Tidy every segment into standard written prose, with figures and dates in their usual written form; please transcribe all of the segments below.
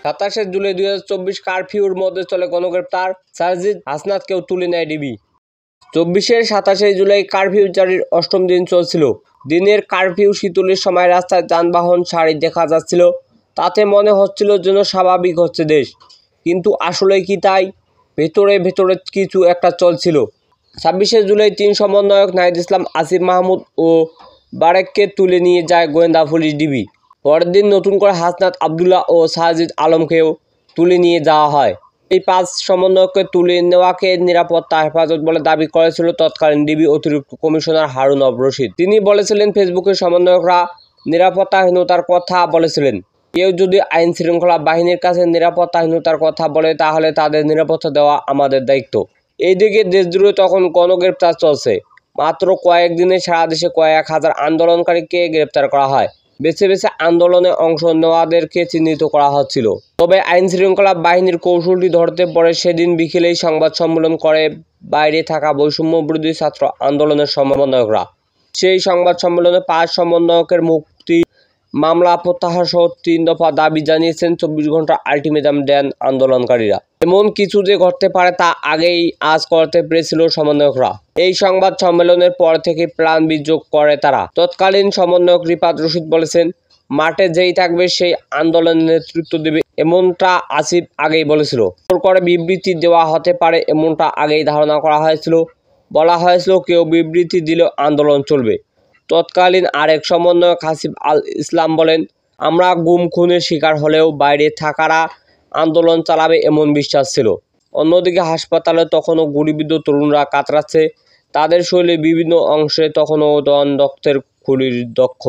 27 জুলাই 2024 কারফিউর মধ্যে চলে গণগ্রেপ্তার, সাজিদ হাসনাতকেও তুলে নেয় ডিবি। 27 জুলাই কারফিউ জারির 8ম দিন চলছিল। দিনের কারফিউ শিথিলের সময় রাস্তায় যানবাহন সারি দেখা যাচ্ছিল, তাতে মনে হচ্ছিল যেন স্বাভাবিক হচ্ছে দেশ, কিন্তু আসলে কি তাই? ভেতরে ভেতরে কিছু একটা চলছিল। 26 জুলাই 3 সমন্বয়ক নাহিদ ইসলাম, আসিফ মাহমুদ ও বারেককে তুলে নিয়ে যায় গোয়েন্দা পুলিশ ডিবি। পরের দিন নতুন করে হাসনাত আবদুল্লাহ ও সাজিদ আলমকেও তুলে নিয়ে যাওয়া হয়। এই 5 সমন্বয়ককে তুলে নেওয়াকে নিরাপত্তা হেফাজত বলে দাবি করেছিল তৎকালীন ডিবি অতিরিক্ত কমিশনার হারুন আব রশিদ। তিনি বলেছিলেন, ফেসবুকের সমন্বয়করা নিরাপত্তাহীনতার কথা বলেছিলেন। কেউ যদি আইন শৃঙ্খলা বাহিনীর কাছে নিরাপত্তাহীনতার কথা বলে, তাহলে তাদের নিরাপত্তা দেওয়া আমাদের দায়িত্ব। এইদিকে দেশজুড়ে তখন গণগ্রেপ্তার চলছে। মাত্র কয়েকদিনে সারা দেশে কয়েক হাজার আন্দোলনকারীকে গ্রেপ্তার করা হয়। বেছে বেছে আন্দোলনে অংশ নেওয়াদেরকে চিহ্নিত করা হচ্ছিল। তবে আইন শৃঙ্খলা বাহিনীর কৌশলটি ধরতে পারে সেদিন বিকেলেই সংবাদ সম্মেলন করে বাইরে থাকা বৈষম্য বিরোধী ছাত্র আন্দোলনের সমন্বয়করা। সেই সংবাদ সম্মেলনে 5 সমন্বয়কের মুক্তি, মামলা প্রত্যাহার সহ 3 দফা দাবি জানিয়েছেন। 24 ঘন্টার আলটিমেটাম দেন আন্দোলনকারীরা। এমন কিছু যে ঘটতে পারে তা আগেই আজ করতে পেরেছিল সমন্বয়করা। এই সংবাদ সম্মেলনের পর থেকে প্ল্যান বি যোগ করে তারা। তৎকালীন সমন্বয়ক রিফাত রশিদ বলেছেন, মাঠে যেই থাকবে সেই আন্দোলনের নেতৃত্ব দেবে, এমনটা আসিফ আগেই বলেছিল। জোর করে বিবৃতি দেওয়া হতে পারে এমনটা আগেই ধারণা করা হয়েছিল। বলা হয়েছিল কেউ বিবৃতি দিলেও আন্দোলন চলবে। তৎকালীন আরেক সমন্বয়ক আসিফ আল ইসলাম বলেন, আমরা গুম খুনের শিকার হলেও বাইরে থাকারা আন্দোলন চালাবে এমন বিশ্বাস ছিল। অন্যদিকে হাসপাতালে তখনও গুলিবিদ্ধ তরুণরা কাতরাচ্ছে, তাদের শরীরের বিভিন্ন অংশে তখনও রক্তের খুলির দক্ষ।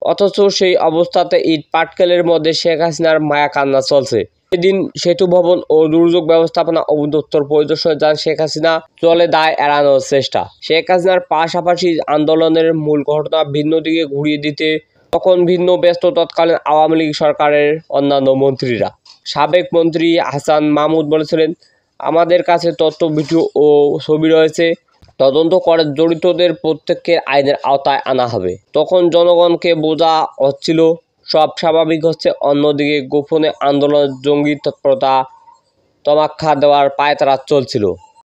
অথচ সেই অবস্থাতে ইট পাটকেলের মধ্যে শেখ হাসিনার মায়া কান্না চলছে। সেদিন সেতু ভবন ও দুর্যোগ ব্যবস্থাপনা অধিদপ্তর পরিদর্শনে যান শেখ হাসিনা। চলে দায় এড়ানোর চেষ্টা। শেখ হাসিনার পাশাপাশি আন্দোলনের মূল ঘটনা ভিন্ন দিকে ঘুরিয়ে দিতে তখন ভিন্ন ব্যস্ত তৎকালীন আওয়ামী লীগ সরকারের অন্যান্য মন্ত্রীরা। সাবেক মন্ত্রী হাসান মাহমুদ বলেছিলেন, আমাদের কাছে তথ্য, ভিডিও ও ছবি রয়েছে, তদন্ত করে জড়িতদের প্রত্যেককে আইনের আওতায় আনা হবে। তখন জনগণকে বোঝা হচ্ছিল সব স্বাভাবিক হচ্ছে, অন্যদিকে গোপনে আন্দোলনের জঙ্গি তৎপরতা তমাক্ষা দেওয়ার পায়তারা চলছিল।